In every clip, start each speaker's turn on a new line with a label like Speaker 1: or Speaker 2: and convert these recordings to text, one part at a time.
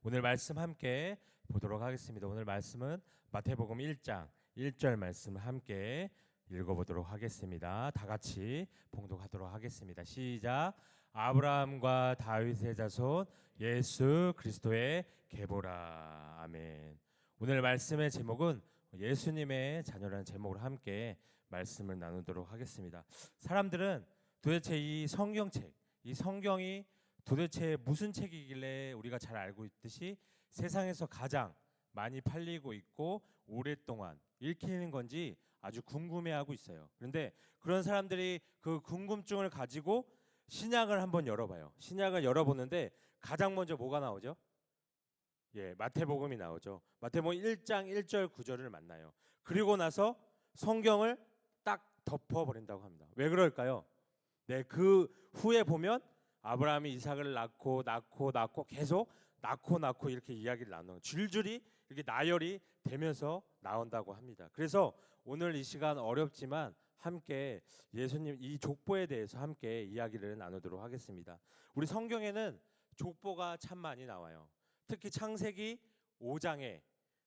Speaker 1: 오늘 말씀 함께 보도록 하겠습니다. 오늘 말씀은 마태복음 1장 1절 말씀 함께 읽어보도록 하겠습니다. 다 같이 봉독하도록 하겠습니다. 시작. 아브라함과 다윗의 자손 예수 그리스도의 계보라. 아멘. 오늘 말씀의 제목은 예수님의 자녀라는 제목으로 함께 말씀을 나누도록 하겠습니다. 사람들은 도대체 이 성경책, 이 성경이 도대체 무슨 책이길래 우리가 잘 알고 있듯이 세상에서 가장 많이 팔리고 있고 오랫동안 읽히는 건지 아주 궁금해하고 있어요. 그런데 그런 사람들이 그 궁금증을 가지고 신약을 한번 열어봐요. 신약을 열어보는데 가장 먼저 뭐가 나오죠? 마태복음이 나오죠. 마태복음 1장 1절 9절을 만나요. 그리고 나서 성경을 딱 덮어버린다고 합니다. 왜 그럴까요? 그 후에 보면 아브라함이 이삭을 낳고 계속 낳고 이렇게 이야기를 나누는 줄줄이 이렇게 나열이 되면서 나온다고 합니다. 그래서 오늘 이 시간 어렵지만 함께 예수님 이 족보에 대해서 함께 이야기를 나누도록 하겠습니다. 우리 성경에는 족보가 참 많이 나와요. 특히 창세기 5장에서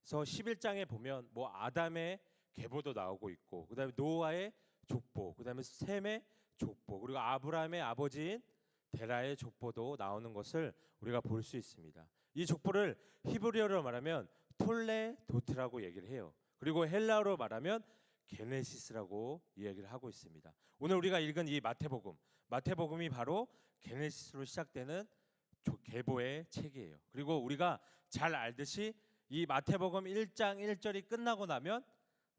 Speaker 1: 11장에 보면 뭐 아담의 계보도 나오고 있고, 그다음에 노아의 족보, 그다음에 셈의 족보, 그리고 아브라함의 아버지인 데라의 족보도 나오는 것을 우리가 볼 수 있습니다. 이 족보를 히브리어로 말하면 톨레도트라고 얘기를 해요. 그리고 헬라어로 말하면 게네시스라고 이야기를 하고 있습니다. 오늘 우리가 읽은 이 마태복음이 바로 게네시스로 시작되는 계보의 책이에요. 그리고 우리가 잘 알듯이 이 마태복음 1장 1절이 끝나고 나면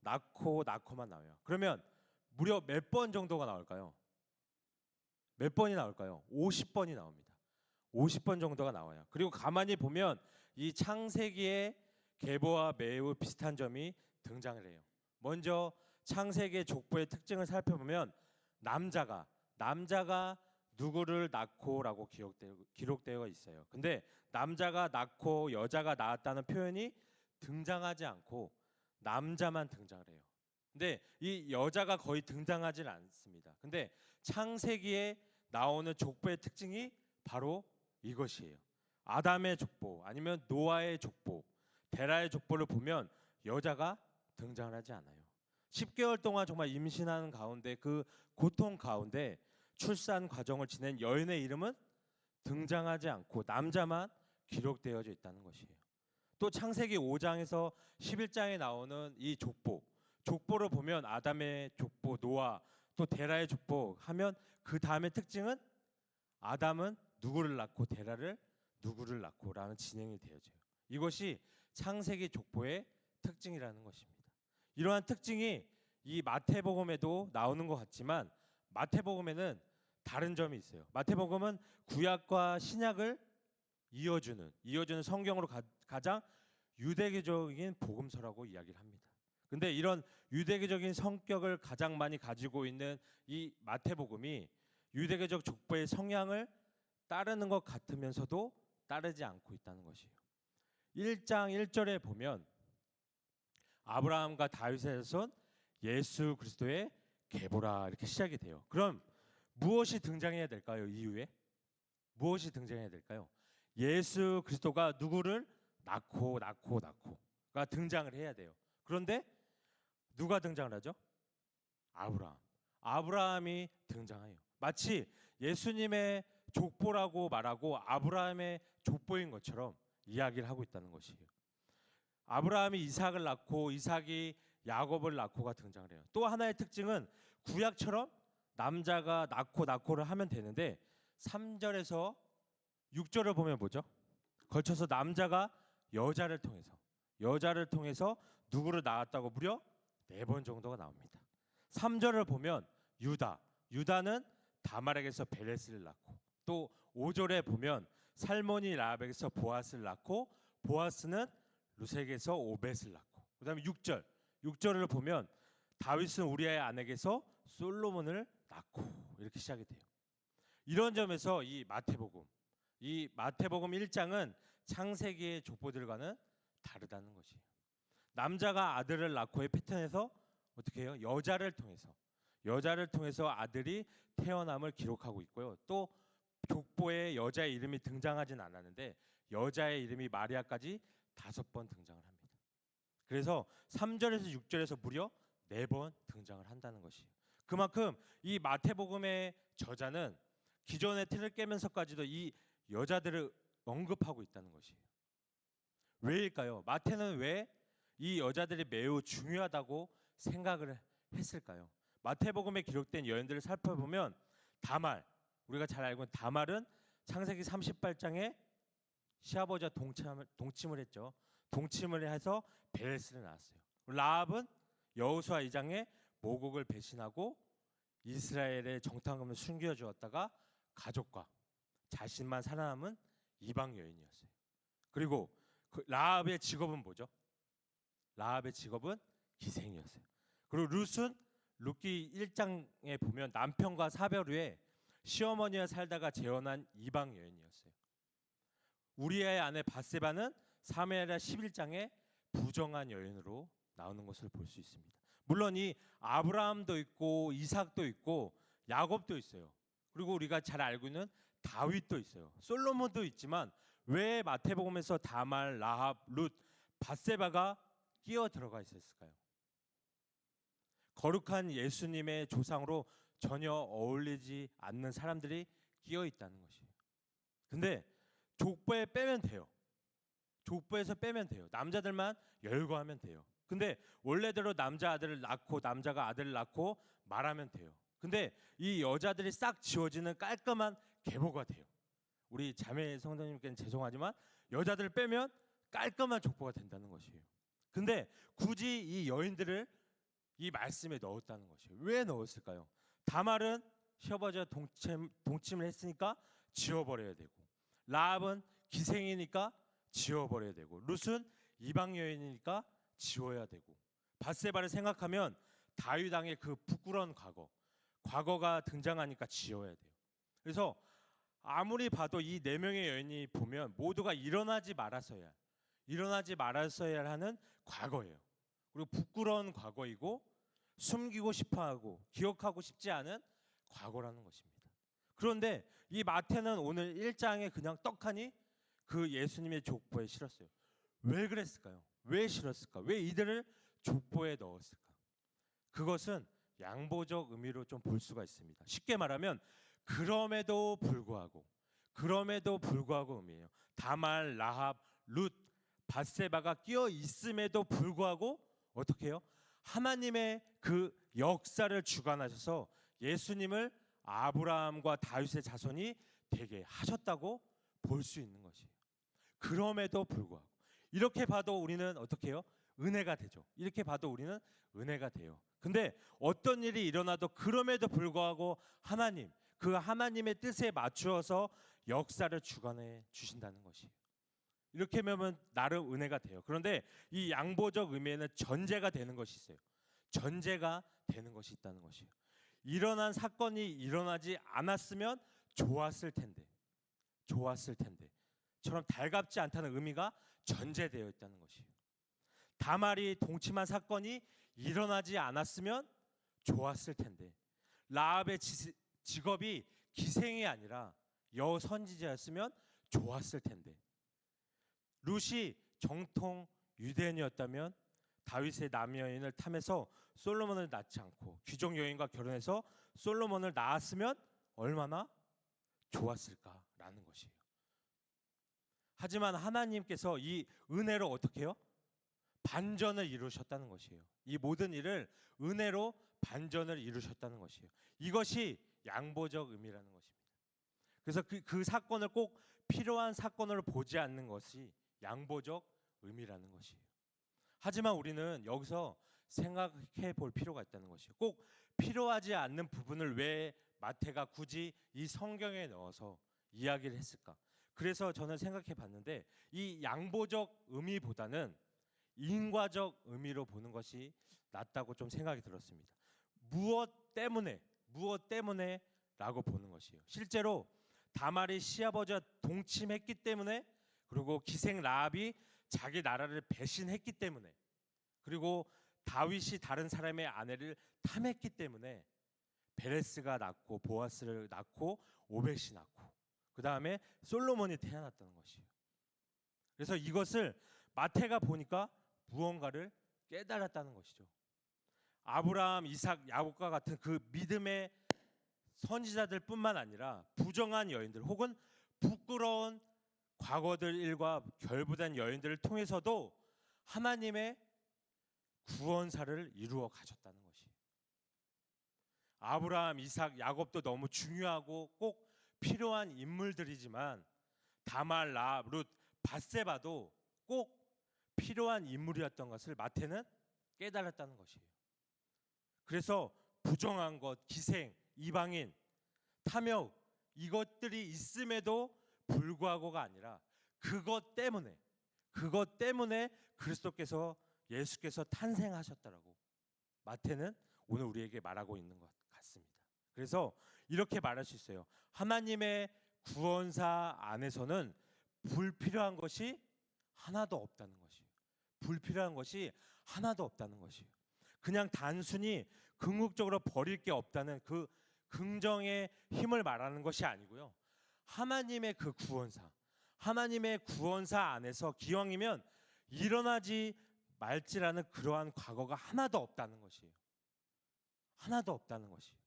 Speaker 1: 낳고만 나와요. 그러면 무려 몇 번 정도가 나올까요? 몇 번이 나올까요? 50번이 나옵니다. 50번 정도가 나와요. 그리고 가만히 보면 이 창세기의 계보와 매우 비슷한 점이 등장을 해요. 먼저 창세기의 족보의 특징을 살펴보면 남자가 누구를 낳고라고 기록되어 있어요. 근데 남자가 낳고 여자가 낳았다는 표현이 등장하지 않고 남자만 등장을 해요. 근데 이 여자가 거의 등장하지 않습니다. 근데 창세기에 나오는 족보의 특징이 바로 이것이에요. 아담의 족보 아니면 노아의 족보, 데라의 족보를 보면 여자가 등장을 하지 않아요. 10개월 동안 정말 임신하는 가운데 그 고통 가운데 출산 과정을 지낸 여인의 이름은 등장하지 않고 남자만 기록되어져 있다는 것이에요. 또 창세기 5장에서 11장에 나오는 이 족보를 보면 아담의 족보, 노아, 또 데라의 족보 하면 그 다음의 특징은 아담은 누구를 낳고 데라를 누구를 낳고라는 진행이 되어져요. 이것이 창세기 족보의 특징이라는 것입니다. 이러한 특징이 이 마태복음에도 나오는 것 같지만 마태복음에는 다른 점이 있어요. 마태복음은 구약과 신약을 이어주는 성경으로 가장 유대교적인 복음서라고 이야기를 합니다. 근데 이런 유대교적인 성격을 가장 많이 가지고 있는 이 마태복음이 유대교적 족보의 성향을 따르는 것 같으면서도 따르지 않고 있다는 것이에요. 1장 1절에 보면 아브라함과 다윗의 자손 예수 그리스도의 계보라 이렇게 시작이 돼요. 그럼 무엇이 등장해야 될까요? 이후에 무엇이 등장해야 될까요? 예수 그리스도가 누구를 낳고가 등장을 해야 돼요. 그런데 누가 등장을 하죠? 아브라함이 등장해요. 마치 예수님의 족보라고 말하고 아브라함의 족보인 것처럼 이야기를 하고 있다는 것이에요. 아브라함이 이삭을 낳고 이삭이 야곱을 낳고가 등장을 해요. 또 하나의 특징은 구약처럼 남자가 낳고를 하면 되는데 3절에서 6절을 보면 뭐죠? 걸쳐서 남자가 여자를 통해서 누구를 낳았다고 무려 4번 정도가 나옵니다. 3절을 보면 유다는 다말에게서 베레스를 낳고, 또 5절에 보면 살모니 라합에게서 보아스를 낳고, 보아스는 루색에서 오벳을 낳고, 그다음에 6절을 보면 다윗은 우리아의 아내에게서 솔로몬을 낳고 이렇게 시작이 돼요. 이런 점에서 이 마태복음 1장은 창세기의 족보들과는 다르다는 것이에요. 남자가 아들을 낳고의 패턴에서 어떻게 해요? 여자를 통해서 아들이 태어남을 기록하고 있고요. 또 족보에 여자의 이름이 등장하진 않았는데 여자의 이름이 마리아까지 5번 등장을 합니다. 그래서 3절에서 6절에서 무려 4번 등장을 한다는 것이에요. 그만큼 이 마태복음의 저자는 기존의 틀을 깨면서까지도 이 여자들을 언급하고 있다는 것이에요. 왜일까요? 마태는 왜 이 여자들이 매우 중요하다고 생각을 했을까요? 마태복음에 기록된 여인들을 살펴보면 다말, 우리가 잘 알고 있는 다말은 창세기 38장에 시아버지와 동침을 했죠. 동침을 해서 베레스를 낳았어요. 라합은 여호수아 2장에 모국을 배신하고 이스라엘의 정탐금을 숨겨주었다가 가족과 자신만 살아남은 이방 여인이었어요. 그리고 그 라합의 직업은 뭐죠? 라합의 직업은 기생이었어요. 그리고 룻은 룻기 1장에 보면 남편과 사별 후에 시어머니와 살다가 재혼한 이방 여인이었어요. 우리의 아내 밧세바는 사무엘하 11장에 부정한 여인으로 나오는 것을 볼 수 있습니다. 물론 이 아브라함도 있고 이삭도 있고 야곱도 있어요. 그리고 우리가 잘 알고 있는 다윗도 있어요. 솔로몬도 있지만 왜 마태복음에서 다말, 라합, 룻, 밧세바가 끼어 들어가 있었을까요? 거룩한 예수님의 조상으로 전혀 어울리지 않는 사람들이 끼어 있다는 것이에요. 근데 족보에 빼면 돼요. 족보에서 빼면 돼요. 남자들만 열거하면 돼요. 근데 원래대로 남자 아들을 낳고 남자가 아들을 낳고 말하면 돼요. 근데 이 여자들이 싹 지워지는 깔끔한 계보가 돼요. 우리 자매 성도님께는 죄송하지만 여자들을 빼면 깔끔한 족보가 된다는 것이에요. 근데 굳이 이 여인들을 이 말씀에 넣었다는 것이에요. 왜 넣었을까요? 다말은 시아버지와 동침을 했으니까 지워버려야 되고, 라합은 기생이니까 지워버려야 되고, 룻은 이방 여인이니까 지워야 되고, 밧세바를 생각하면 다윗 왕의 그 부끄러운 과거가 등장하니까 지워야 돼요. 그래서 아무리 봐도 이 4명의 여인이 보면 모두가 일어나지 말았어야 하는 과거예요. 그리고 부끄러운 과거이고 숨기고 싶어하고 기억하고 싶지 않은 과거라는 것입니다. 그런데 이 마태는 오늘 1장에 그냥 떡하니 그 예수님의 족보에 실었어요. 왜 그랬을까요? 왜 실었을까? 왜 이들을 족보에 넣었을까? 그것은 양보적 의미로 좀 볼 수가 있습니다. 쉽게 말하면 그럼에도 불구하고 의미예요. 다말, 라합, 룻, 밧세바가 끼어 있음에도 불구하고 어떻게 해요? 하나님의 그 역사를 주관하셔서 예수님을 아브라함과 다윗의 자손이 되게 하셨다고 볼 수 있는 것이에요. 그럼에도 불구하고 이렇게 봐도 우리는 어떻게 해요? 은혜가 되죠. 이렇게 봐도 우리는 은혜가 돼요. 근데 어떤 일이 일어나도 그럼에도 불구하고 하나님의 뜻에 맞추어서 역사를 주관해 주신다는 것이에요. 이렇게 하면 나름 은혜가 돼요. 그런데 이 양보적 의미에는 전제가 되는 것이 있어요. 전제가 되는 것이 있다는 것이에요. 일어난 사건이 일어나지 않았으면 좋았을 텐데 처럼 달갑지 않다는 의미가 전제되어 있다는 것이에요. 다말이 동침한 사건이 일어나지 않았으면 좋았을 텐데, 라합의 직업이 기생이 아니라 여선지자였으면 좋았을 텐데, 룻이 정통 유대인이었다면 다윗의 남여인을 탐해서 솔로몬을 낳지 않고 귀족 여인과 결혼해서 솔로몬을 낳았으면 얼마나 좋았을까라는 것이에요. 하지만 하나님께서 이 은혜로 어떻게 해요? 반전을 이루셨다는 것이에요. 이 모든 일을 은혜로 반전을 이루셨다는 것이에요. 이것이 양보적 의미라는 것입니다. 그래서 그 사건을 꼭 필요한 사건으로 보지 않는 것이 양보적 의미라는 것이에요. 하지만 우리는 여기서 생각해 볼 필요가 있다는 것이에요. 꼭 필요하지 않는 부분을 왜 마태가 굳이 이 성경에 넣어서 이야기를 했을까? 그래서 저는 생각해 봤는데 이 양보적 의미보다는 인과적 의미로 보는 것이 낫다고 좀 생각이 들었습니다. 무엇 때문에 라고 보는 것이에요. 실제로 다말이 시아버지와 동침했기 때문에, 그리고 기생 라합이 자기 나라를 배신했기 때문에, 그리고 다윗이 다른 사람의 아내를 탐했기 때문에 베레스가 낳고 보아스를 낳고 오벳이 낳고 그 다음에 솔로몬이 태어났다는 것이에요. 그래서 이것을 마태가 보니까 무언가를 깨달았다는 것이죠. 아브라함, 이삭, 야곱과 같은 그 믿음의 선지자들 뿐만 아니라 부정한 여인들 혹은 부끄러운 과거들 일과 결부된 여인들을 통해서도 하나님의 구원사를 이루어 가셨다는 것이. 아브라함, 이삭, 야곱도 너무 중요하고 꼭 필요한 인물들이지만 다말, 라합, 룻, 밧세바도 꼭 필요한 인물이었던 것을 마태는 깨달았다는 것이에요. 그래서 부정한 것, 기생, 이방인, 탐욕 이것들이 있음에도 불구하고가 아니라 그것 때문에 그리스도께서 예수께서 탄생하셨다라고 마태는 오늘 우리에게 말하고 있는 것 같습니다. 그래서 이렇게 말할 수 있어요. 하나님의 구원사 안에서는 불필요한 것이 하나도 없다는 것이에요. 불필요한 것이 하나도 없다는 것이에요. 그냥 단순히 궁극적으로 버릴 게 없다는 그 긍정의 힘을 말하는 것이 아니고요. 하나님의 그 구원사, 하나님의 구원사 안에서 기왕이면 일어나지 말지라는 그러한 과거가 하나도 없다는 것이에요. 하나도 없다는 것이에요.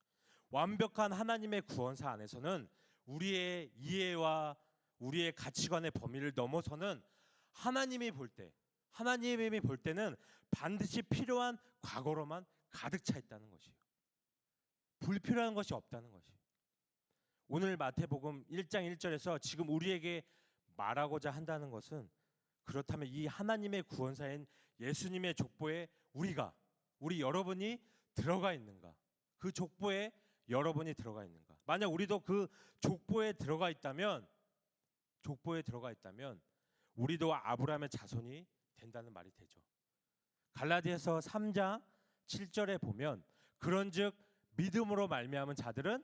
Speaker 1: 완벽한 하나님의 구원사 안에서는 우리의 이해와 우리의 가치관의 범위를 넘어서는 하나님이 볼 때는 반드시 필요한 과거로만 가득 차 있다는 것이에요. 불필요한 것이 없다는 것이에요. 오늘 마태복음 1장 1절에서 지금 우리에게 말하고자 한다는 것은 그렇다면 이 하나님의 구원사인 예수님의 족보에 우리 여러분이 들어가 있는가? 그 족보에 여러분이 들어가 있는가? 만약 우리도 그 족보에 들어가 있다면 우리도 아브라함의 자손이 된다는 말이 되죠. 갈라디아서 3장 7절에 보면 그런즉 믿음으로 말미암은 자들은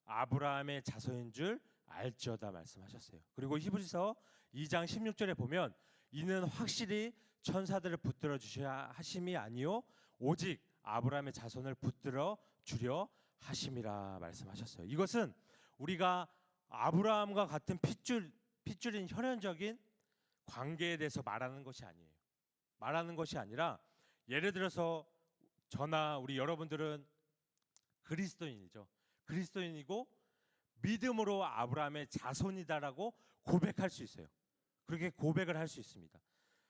Speaker 1: 아브라함의 자손인 줄 알지어다 말씀하셨어요. 그리고 히브리서 2장 16절에 보면 이는 확실히 천사들을 붙들어 주셔야 하심이 아니요 오직 아브라함의 자손을 붙들어 주려 하심이라 말씀하셨어요. 이것은 우리가 아브라함과 같은 핏줄인 혈연적인 관계에 대해서 말하는 것이 아니에요. 말하는 것이 아니라 예를 들어서 저나 우리 여러분들은 그리스도인이죠. 그리스도인이고 믿음으로 아브라함의 자손이다라고 고백할 수 있어요. 그렇게 고백을 할 수 있습니다.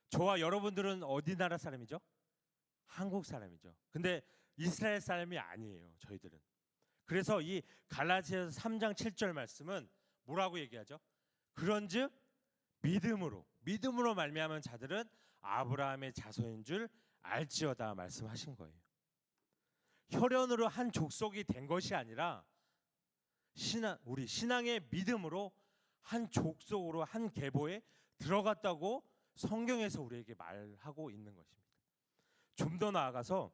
Speaker 1: 저와 여러분들은 어디 나라 사람이죠? 한국 사람이죠. 근데 이스라엘 사람이 아니에요. 저희들은. 그래서 이 갈라디아서 3장 7절 말씀은 뭐라고 얘기하죠? 그런즉 믿음으로 말미암은 자들은 아브라함의 자손인 줄 알지어다 말씀하신 거예요. 혈연으로 한 족속이 된 것이 아니라 우리 신앙의 믿음으로 한 족속으로 한 계보에 들어갔다고 성경에서 우리에게 말하고 있는 것입니다. 좀 더 나아가서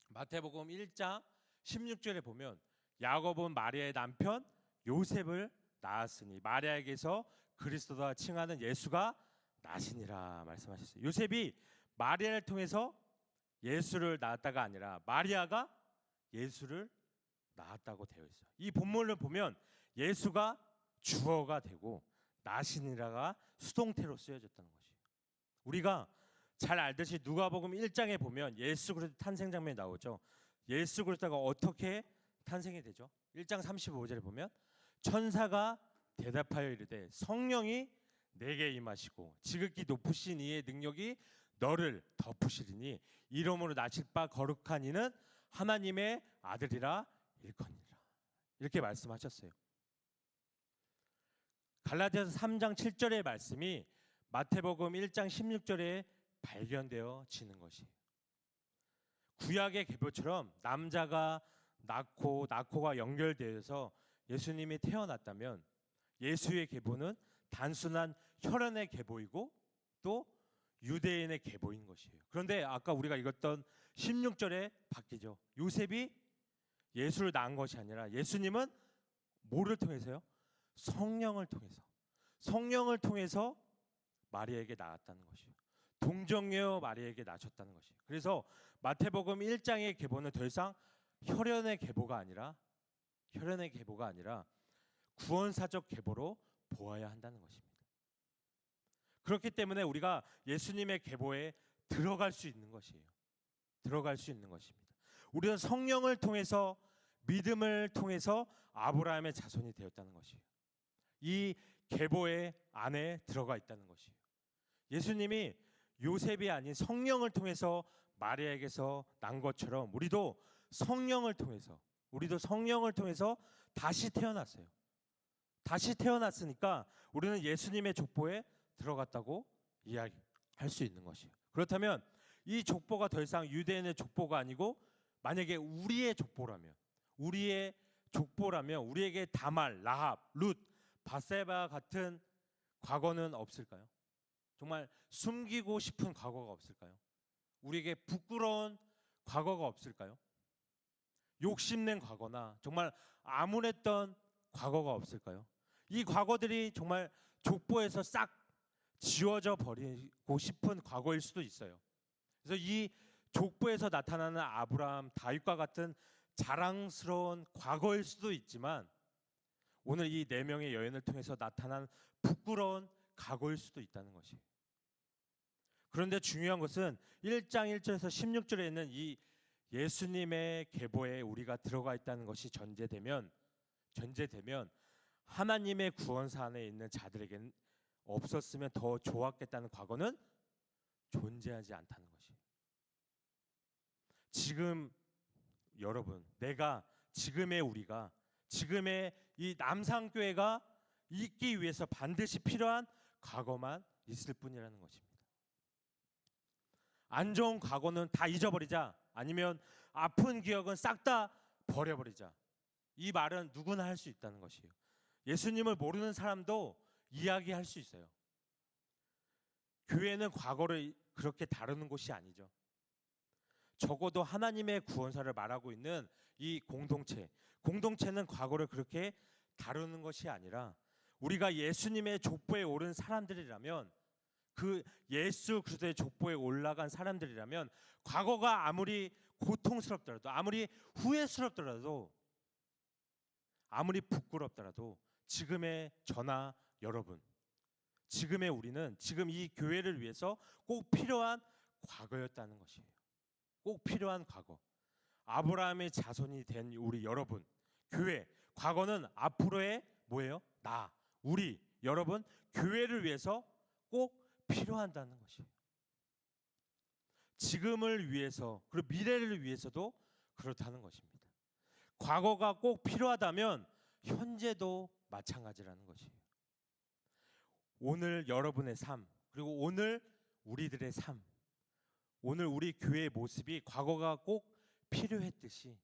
Speaker 1: 마태복음 1장 16절에 보면 야곱은 마리아의 남편 요셉을 낳았으니 마리아에게서 그리스도라 칭하는 예수가 나시니라 말씀하셨어요. 요셉이 마리아를 통해서 예수를 낳았다가 아니라 마리아가 예수를 낳았다고 되어 있어요. 이 본문을 보면 예수가 주어가 되고 나시니라가 수동태로 쓰여졌다는 것이에요. 우리가 잘 알듯이 누가복음 1장에 보면 예수 그리스도 탄생 장면이 나오죠. 예수 그리스도가 어떻게 탄생이 되죠? 1장 35절에 보면 천사가 대답하여 이르되 성령이 내게 임하시고 지극히 높으신 이의 능력이 너를 덮으시리니 이름으로 나실 바 거룩한 이는 하나님의 아들이라 일거니라. 이렇게 말씀하셨어요. 갈라디아서 3장 7절의 말씀이 마태복음 1장 16절에 발견되어지는 것이에요. 구약의 계보처럼 남자가 낳고가 연결되어서 예수님이 태어났다면 예수의 계보는 단순한 혈연의 계보이고 또 유대인의 계보인 것이에요. 그런데 아까 우리가 읽었던 16절에 바뀌죠. 요셉이 예수를 낳은 것이 아니라 예수님은 뭐를 통해서요? 성령을 통해서 마리아에게 낳았다는 것이에요. 동정녀 마리아에게 낳으셨다는 것이에요. 그래서 마태복음 1장의 계보는 더 이상 혈연의 계보가 아니라 구원사적 계보로 보아야 한다는 것입니다. 그렇기 때문에 우리가 예수님의 계보에 들어갈 수 있는 것이에요. 들어갈 수 있는 것입니다. 우리는 성령을 통해서, 믿음을 통해서 아브라함의 자손이 되었다는 것이에요. 이 계보의 안에 들어가 있다는 것이에요. 예수님이 요셉이 아닌 성령을 통해서 마리아에게서 난 것처럼 우리도 성령을 통해서 다시 태어났어요. 다시 태어났으니까 우리는 예수님의 족보에 들어갔다고 이야기할 수 있는 것이에요. 그렇다면 이 족보가 더 이상 유대인의 족보가 아니고 만약에 우리의 족보라면 우리에게 다말, 라합, 룻, 바세바 같은 과거는 없을까요? 정말 숨기고 싶은 과거가 없을까요? 우리에게 부끄러운 과거가 없을까요? 욕심낸 과거나 정말 암울했던 과거가 없을까요? 이 과거들이 정말 족보에서 싹 지워져 버리고 싶은 과거일 수도 있어요. 그래서 이 족보에서 나타나는 아브라함, 다윗과 같은 자랑스러운 과거일 수도 있지만 오늘 이 네 명의 여인을 통해서 나타난 부끄러운 과거일 수도 있다는 것이에요. 그런데 중요한 것은 1장 1절에서 16절에 있는 이 예수님의 계보에 우리가 들어가 있다는 것이 전제되면 하나님의 구원사 안에 있는 자들에게는 없었으면 더 좋았겠다는 과거는 존재하지 않다는 것이에요. 지금 여러분, 우리가 지금의 이 남상교회가 있기 위해서 반드시 필요한 과거만 있을 뿐이라는 것입니다. 안 좋은 과거는 다 잊어버리자, 아니면 아픈 기억은 싹 다 버려버리자. 이 말은 누구나 할 수 있다는 것이에요. 예수님을 모르는 사람도 이야기할 수 있어요. 교회는 과거를 그렇게 다루는 곳이 아니죠. 적어도 하나님의 구원사를 말하고 있는 이 공동체는 과거를 그렇게 다루는 것이 아니라 우리가 예수님의 족보에 오른 사람들이라면, 그 예수 그리스도의 족보에 올라간 사람들이라면 과거가 아무리 고통스럽더라도, 아무리 후회스럽더라도, 아무리 부끄럽더라도 지금의 저나 여러분, 지금의 우리는 지금 이 교회를 위해서 꼭 필요한 과거였다는 것이에요. 꼭 필요한 과거. 아브라함의 자손이 된 우리 여러분, 교회, 과거는 앞으로의 뭐예요? 우리, 여러분, 교회를 위해서 꼭 필요한다는 것이에요. 지금을 위해서, 그리고 미래를 위해서도 그렇다는 것입니다. 과거가 꼭 필요하다면 현재도 마찬가지라는 것이에요. 오늘 여러분의 삶, 그리고 오늘 우리들의 삶, 오늘 우리 교회의 모습이 과거가 꼭 필요했듯이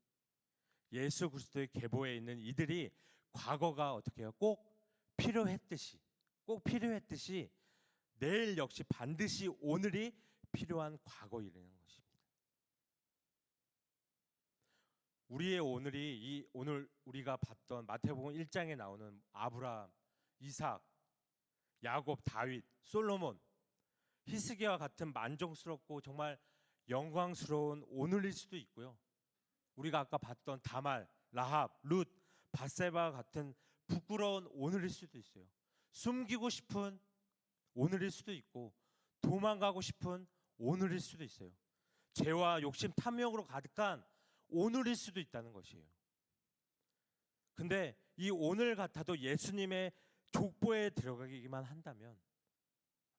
Speaker 1: 예수 그리스도의 계보에 있는 이들이 과거가 어떻게 해요? 꼭 필요했듯이 내일 역시 반드시 오늘이 필요한 과거이라는 것입니다. 우리의 오늘이 오늘 우리가 봤던 마태복음 1장에 나오는 아브라함, 이삭, 야곱, 다윗, 솔로몬, 히스기야와 같은 만족스럽고 정말 영광스러운 오늘일 수도 있고요. 우리가 아까 봤던 다말, 라합, 룻, 바세바 같은 부끄러운 오늘일 수도 있어요. 숨기고 싶은 오늘일 수도 있고 도망가고 싶은 오늘일 수도 있어요. 죄와 욕심, 탐욕으로 가득한 오늘일 수도 있다는 것이에요. 근데 이 오늘 같아도 예수님의 족보에 들어가기만 한다면,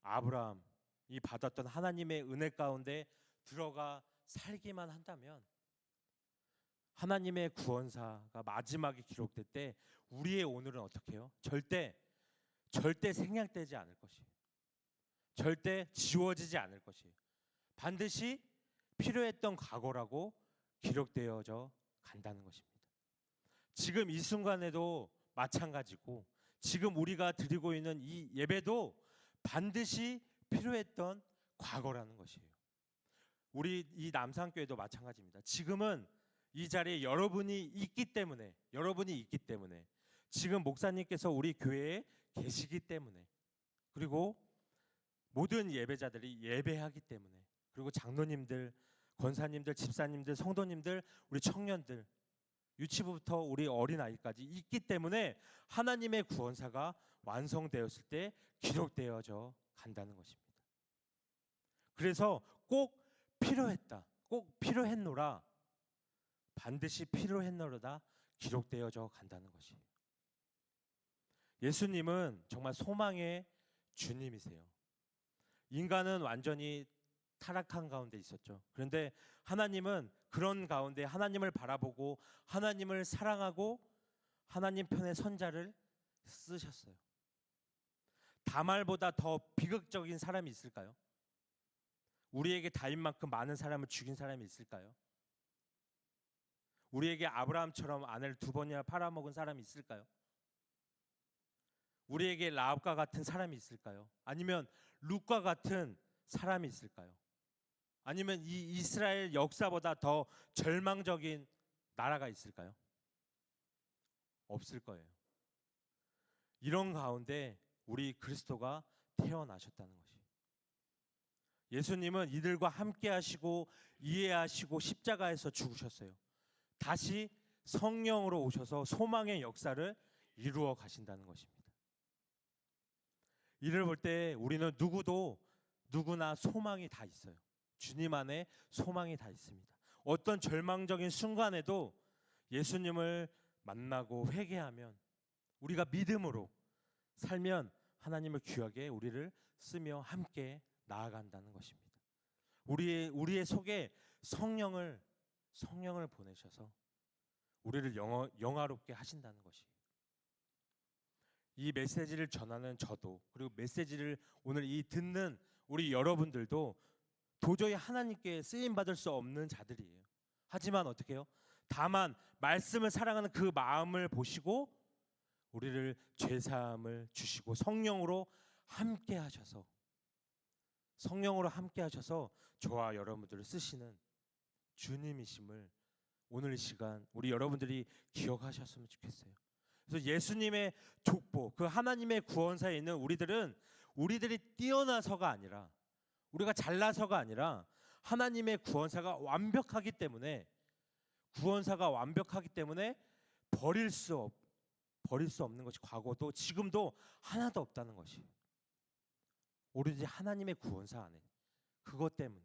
Speaker 1: 아브라함이 받았던 하나님의 은혜 가운데 들어가 살기만 한다면, 하나님의 구원사가 마지막에 기록될 때 우리의 오늘은 어떻게 해요? 절대 생략되지 않을 것이에요. 절대 지워지지 않을 것이에요. 반드시 필요했던 과거라고 기록되어져 간다는 것입니다. 지금 이 순간에도 마찬가지고, 지금 우리가 드리고 있는 이 예배도 반드시 필요했던 과거라는 것이에요. 우리 이 남산교회도 마찬가지입니다. 지금은 이 자리에 여러분이 있기 때문에, 지금 목사님께서 우리 교회에 계시기 때문에, 그리고 모든 예배자들이 예배하기 때문에, 그리고 장로님들, 권사님들, 집사님들, 성도님들, 우리 청년들, 유치부부터 우리 어린아이까지 있기 때문에 하나님의 구원사가 완성되었을 때 기록되어져 간다는 것입니다. 그래서 꼭 필요했다, 꼭 필요했노라, 반드시 필요했노라다 기록되어져 간다는 것이에요. 예수님은 정말 소망의 주님이세요. 인간은 완전히 타락한 가운데 있었죠. 그런데 하나님은 그런 가운데 하나님을 바라보고 하나님을 사랑하고 하나님 편의 선자를 쓰셨어요. 다말보다 더 비극적인 사람이 있을까요? 우리에게 다윗만큼 많은 사람을 죽인 사람이 있을까요? 우리에게 아브라함처럼 아내를 2번이나 팔아먹은 사람이 있을까요? 우리에게 라합과 같은 사람이 있을까요? 아니면 룻과 같은 사람이 있을까요? 아니면 이 이스라엘 역사보다 더 절망적인 나라가 있을까요? 없을 거예요. 이런 가운데 우리 그리스도가 태어나셨다는 것이. 예수님은 이들과 함께 하시고 이해하시고 십자가에서 죽으셨어요. 다시 성령으로 오셔서 소망의 역사를 이루어 가신다는 것입니다. 이를 볼 때 우리는 누구나 소망이 다 있어요. 주님 안에 소망이 다 있습니다. 어떤 절망적인 순간에도 예수님을 만나고 회개하면, 우리가 믿음으로 살면 하나님을 귀하게 우리를 쓰며 함께 나아간다는 것입니다. 우리의 속에 성령을 보내셔서 우리를 영화롭게 하신다는 것이. 이 메시지를 전하는 저도, 그리고 메시지를 오늘 이 듣는 우리 여러분들도 도저히 하나님께 쓰임 받을 수 없는 자들이에요. 하지만 어떻게 해요? 다만 말씀을 사랑하는 그 마음을 보시고 우리를 죄사함을 주시고 성령으로 함께 하셔서 저와 여러분들을 쓰시는 주님이심을 오늘 이 시간 우리 여러분들이 기억하셨으면 좋겠어요. 그래서 예수님의 족보, 그 하나님의 구원사에 있는 우리들이 뛰어나서가 아니라, 우리가 잘나서가 아니라 하나님의 구원사가 완벽하기 때문에 버릴 수 없는 것이 과거도 지금도 하나도 없다는 것이. 오로지 하나님의 구원사 안에, 그것 때문에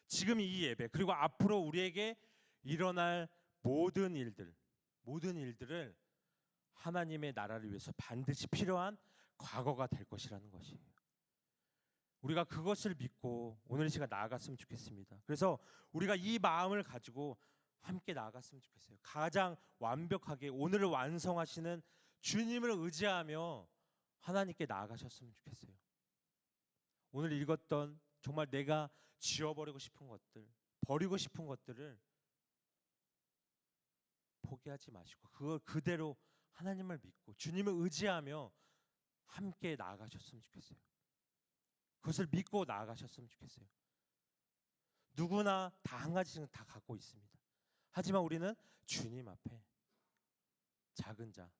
Speaker 1: 지금 이 예배, 그리고 앞으로 우리에게 일어날 모든 일들을 하나님의 나라를 위해서 반드시 필요한 과거가 될 것이라는 것이에요. 우리가 그것을 믿고 오늘 이 시간 나아갔으면 좋겠습니다. 그래서 우리가 이 마음을 가지고 함께 나아갔으면 좋겠어요. 가장 완벽하게 오늘을 완성하시는 주님을 의지하며 하나님께 나아가셨으면 좋겠어요. 오늘 읽었던 정말 내가 지워버리고 싶은 것들, 버리고 싶은 것들을 포기하지 마시고 그걸 그대로 하나님을 믿고 주님을 의지하며 함께 나아가셨으면 좋겠어요. 그것을 믿고 나아가셨으면 좋겠어요. 누구나 다 한 가지는 다 갖고 있습니다. 하지만 우리는 주님 앞에 작은 자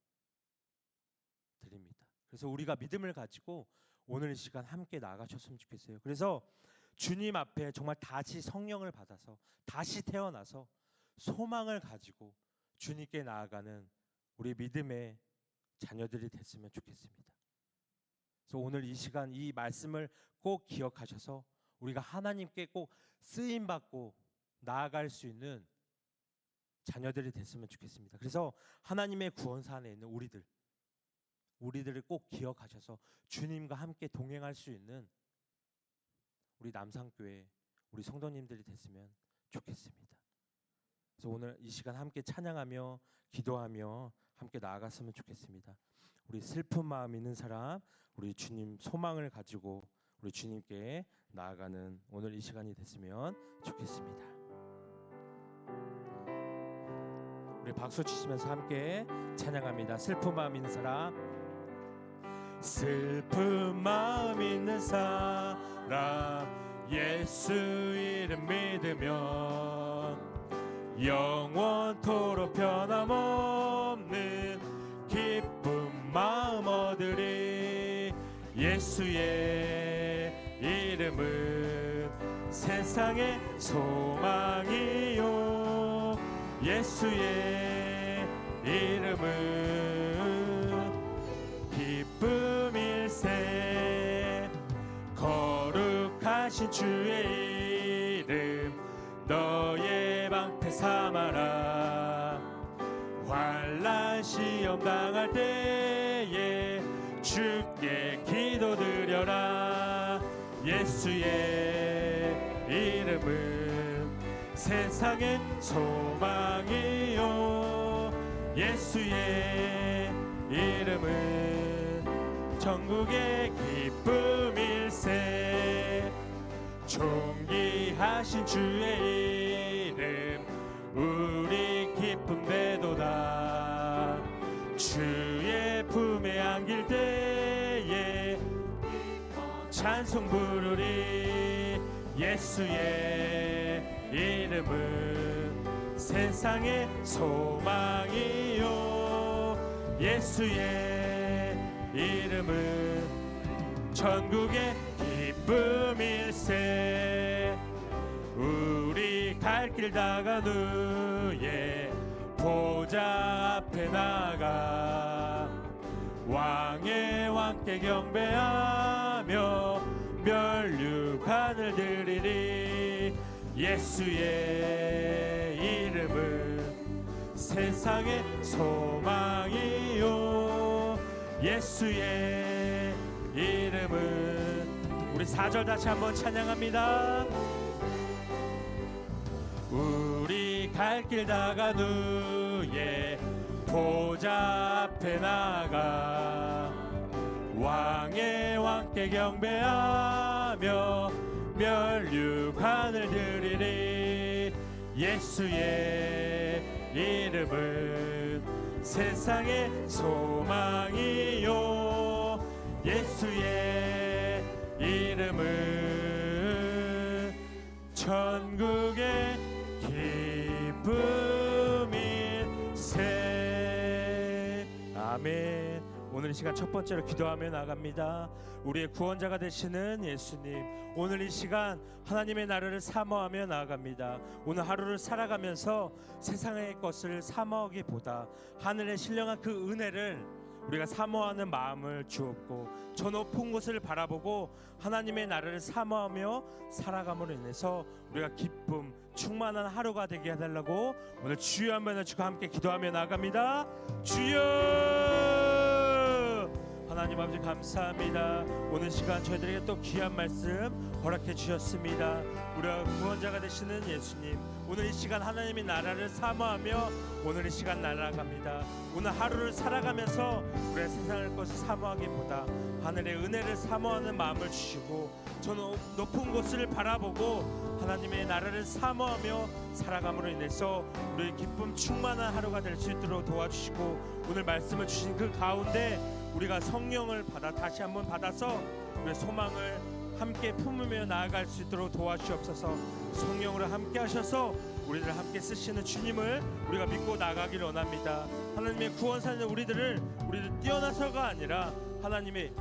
Speaker 1: 드립니다. 그래서 우리가 믿음을 가지고 오늘 이 시간 함께 나아가셨으면 좋겠어요. 그래서 주님 앞에 정말 다시 성령을 받아서 다시 태어나서 소망을 가지고 주님께 나아가는 우리 믿음의 자녀들이 됐으면 좋겠습니다. 그래서 오늘 이 시간 이 말씀을 꼭 기억하셔서 우리가 하나님께 꼭 쓰임받고 나아갈 수 있는 자녀들이 됐으면 좋겠습니다. 그래서 하나님의 구원사 안에 있는 우리들을 꼭 기억하셔서 주님과 함께 동행할 수 있는 우리 남산교회 우리 성도님들이 됐으면 좋겠습니다. 그래서 오늘 이 시간 함께 찬양하며 기도하며 함께 나아갔으면 좋겠습니다. 우리 슬픈 마음 있는 사람, 우리 주님 소망을 가지고 우리 주님께 나아가는 오늘 이 시간이 됐으면 좋겠습니다. 우리 박수 치시면서 함께 찬양합니다. 슬픈 마음 있는 사람, 슬픈 마음 있는 사람, 예수 이름 믿으면 영원토록 변함없는 기쁜 마음 얻으리. 예수의 이름은 세상의 소망이요, 예수의 이름은 기쁨일세. 전능하신 주의 이름 너의 방패 삼아라. 환난 시험 당할 때에 주께 기도드려라. 예수의 이름은 세상의 소망이요 예수의 이름은 천국의 기쁨일세. 존귀하신 주의 이름 우리 기쁨 되도다. 주의 품에 안길 때에 찬송 부르리. 예수의 이름은 세상의 소망이요 예수의 이름은 천국의 기쁨일세. 우리 갈 길 다간 후에 보좌 앞에 나가 왕의 왕께 경배하며 멸류관을 드리리. 예수의 이름은 세상의 소망이요 예수의 이름은 우리 4절 다시 한번 찬양합니다. 우리 갈 길 다간 후에 보좌 앞에 나가 왕의 왕께 경배하며 멸류관을 드리리. 예수의 이름은 세상의 소망이요 예수의 이름은 천국의 기쁨일세. 아멘. 오늘 이 시간 첫 번째로 기도하며 나갑니다. 우리의 구원자가 되시는 예수님, 오늘 이 시간 하나님의 나라를 사모하며 나아갑니다. 오늘 하루를 살아가면서 세상의 것을 사모하기보다 하늘의 신령한 그 은혜를 우리가 사모하는 마음을 주옵고 저 높은 곳을 바라보고 하나님의 나라를 사모하며 살아감으로 인해서 우리가 기쁨 충만한 하루가 되게 해달라고 오늘 주여 한번 외치고 함께 기도하며 나갑니다. 주여! 하나님 아버지 감사합니다. 오늘 시간 저희들에게 또 귀한 말씀 허락해 주셨습니다. 우리가 구원자가 되시는 예수님, 오늘 이 시간 하나님의 나라를 사모하며 오늘 이 시간 날아갑니다. 오늘 하루를 살아가면서 우리가 세상의 것을 사모하기보다 하늘의 은혜를 사모하는 마음을 주시고 저 높은 곳을 바라보고 하나님의 나라를 사모하며 살아감으로 인해서 우리의 기쁨 충만한 하루가 될 수 있도록 도와주시고 오늘 말씀을 주신 그 가운데 우리가 성령을 다시 한번 받아서 우리의 소망을 함께 품으며 나아갈 수 있도록 도와주시옵소서. 성령으로 함께 하셔서 우리를 함께 쓰시는 주님을 우리가 믿고 나가기를 원합니다. 하나님의 구원사는 우리를 뛰어나서가 아니라 하나님의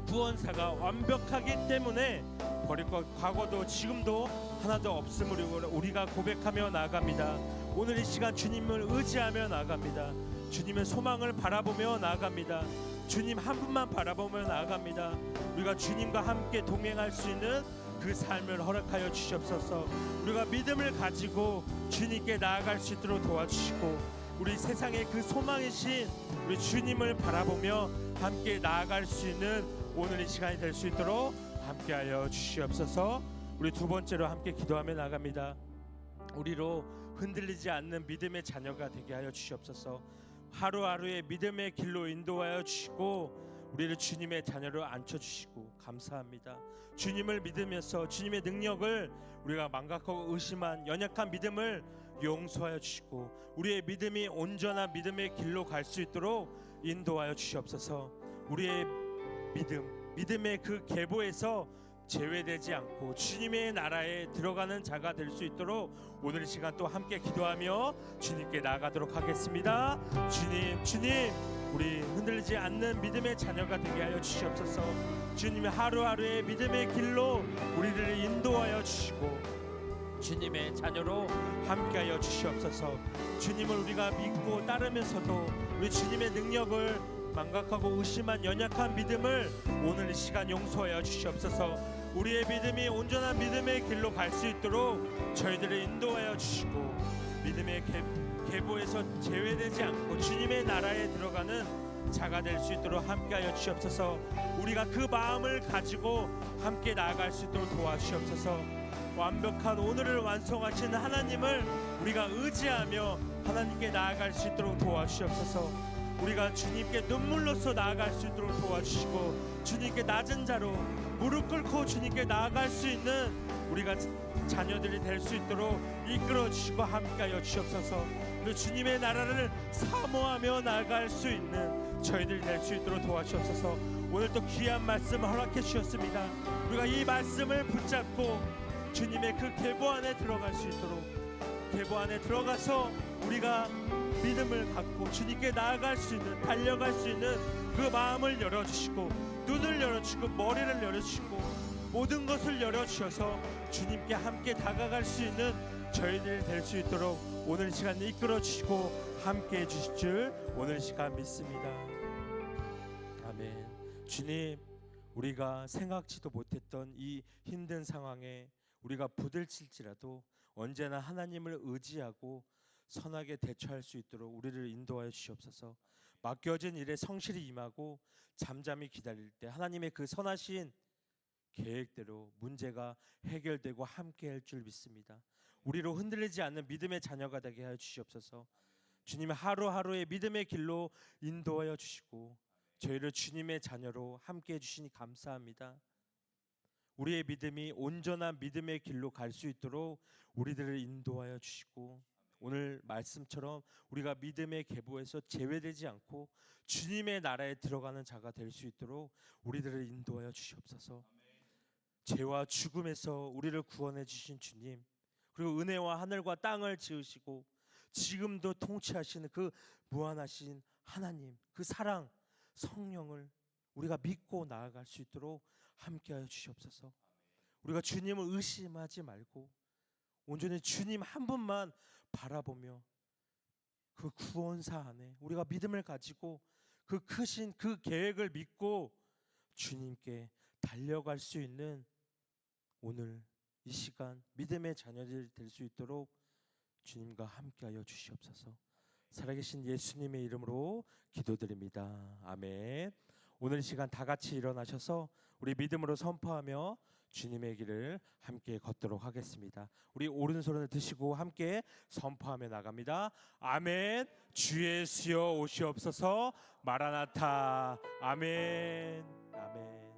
Speaker 1: 구원사가 완벽하기 때문에 버릴 것 과거도 지금도 하나도 없음을 우리가 고백하며 나아갑니다. 오늘 이 시간 주님을 의지하며 나아갑니다. 주님의 소망을 바라보며 나아갑니다. 주님 한 분만 바라보며 나아갑니다. 우리가 주님과 함께 동행할 수 있는 그 삶을 허락하여 주시옵소서. 우리가 믿음을 가지고 주님께 나아갈 수 있도록 도와주시고 우리 세상의 그 소망이신 우리 주님을 바라보며 함께 나아갈 수 있는 오늘 이 시간이 될 수 있도록 함께하여 주시옵소서. 우리 두 번째로 함께 기도하며 나갑니다. 우리로 흔들리지 않는 믿음의 자녀가 되게 하여 주시옵소서. 하루하루의 믿음의 길로 인도하여 주시고 우리를 주님의 자녀로 앉혀주시고 감사합니다. 주님을 믿으면서 주님의 능력을 우리가 망각하고 의심한 연약한 믿음을 용서하여 주시고 우리의 믿음이 온전한 믿음의 길로 갈 수 있도록 인도하여 주시옵소서. 우리의 믿음의 그 계보에서 제외되지 않고 주님의 나라에 들어가는 자가 될 수 있도록 오늘 이 시간 또 함께 기도하며 주님께 나아가도록 하겠습니다. 주님 우리 흔들리지 않는 믿음의 자녀가 되게 하여 주시옵소서. 주님의 하루하루의 믿음의 길로 우리를 인도하여 주시고 주님의 자녀로 함께하여 주시옵소서. 주님을 우리가 믿고 따르면서도 우리 주님의 능력을 망각하고 의심한 연약한 믿음을 오늘 이 시간 용서하여 주시옵소서. 우리의 믿음이 온전한 믿음의 길로 갈 수 있도록 저희들을 인도하여 주시고, 믿음의 계보에서 제외되지 않고 주님의 나라에 들어가는 자가 될 수 있도록 함께하여 주시옵소서. 우리가 그 마음을 가지고 함께 나아갈 수 있도록 도와주시옵소서. 완벽한 오늘을 완성하신 하나님을 우리가 의지하며 하나님께 나아갈 수 있도록 도와주시옵소서. 우리가 주님께 눈물로써 나아갈 수 있도록 도와주시고, 주님께 낮은 자로 무릎 꿇고 주님께 나아갈 수 있는 우리가 자녀들이 될 수 있도록 이끌어 주시고 함께하여 주시옵소서. 그리고 주님의 나라를 사모하며 나아갈 수 있는 저희들이 될 수 있도록 도와주시옵소서. 오늘 또 귀한 말씀을 허락해 주셨습니다. 우리가 이 말씀을 붙잡고 주님의 그 계보 안에 들어갈 수 있도록, 계보 안에 들어가서 우리가 믿음을 갖고 주님께 나아갈 수 있는, 달려갈 수 있는 그 마음을 열어주시고, 눈을 열어주시고, 머리를 열어주시고, 모든 것을 열어주셔서 주님께 함께 다가갈 수 있는 저희들이 될 수 있도록 오늘 시간 이끌어 주시고 함께 해주실 줄 오늘 시간 믿습니다. 아멘. 주님, 우리가 생각지도 못했던 이 힘든 상황에 우리가 부딪힐지라도 언제나 하나님을 의지하고 선하게 대처할 수 있도록 우리를 인도하여 주시옵소서. 맡겨진 일에 성실히 임하고 잠잠히 기다릴 때 하나님의 그 선하신 계획대로 문제가 해결되고 함께할 줄 믿습니다. 우리로 흔들리지 않는 믿음의 자녀가 되게 하여 주시옵소서. 주님, 하루하루의 믿음의 길로 인도하여 주시고 저희를 주님의 자녀로 함께해 주시니 감사합니다. 우리의 믿음이 온전한 믿음의 길로 갈 수 있도록 우리들을 인도하여 주시고, 오늘 말씀처럼 우리가 믿음의 계보에서 제외되지 않고 주님의 나라에 들어가는 자가 될 수 있도록 우리들을 인도하여 주시옵소서. 죄와 죽음에서 우리를 구원해 주신 주님, 그리고 은혜와 하늘과 땅을 지으시고 지금도 통치하시는 그 무한하신 하나님, 그 사랑, 성령을 우리가 믿고 나아갈 수 있도록 함께하여 주시옵소서. 우리가 주님을 의심하지 말고 온전히 주님 한 분만 바라보며 그 구원사 안에 우리가 믿음을 가지고 그 크신 그 계획을 믿고 주님께 달려갈 수 있는 오늘 이 시간 믿음의 자녀들 될 수 있도록 주님과 함께하여 주시옵소서. 살아계신 예수님의 이름으로 기도드립니다. 아멘. 오늘 시간 다 같이 일어나셔서 우리 믿음으로 선포하며 주님의 길을 함께 걷도록 하겠습니다. 우리 오른손을 드시고 함께 선포하며 나갑니다. 아멘. 주 예수여 오시옵소서. 마라나타. 아멘. 아멘.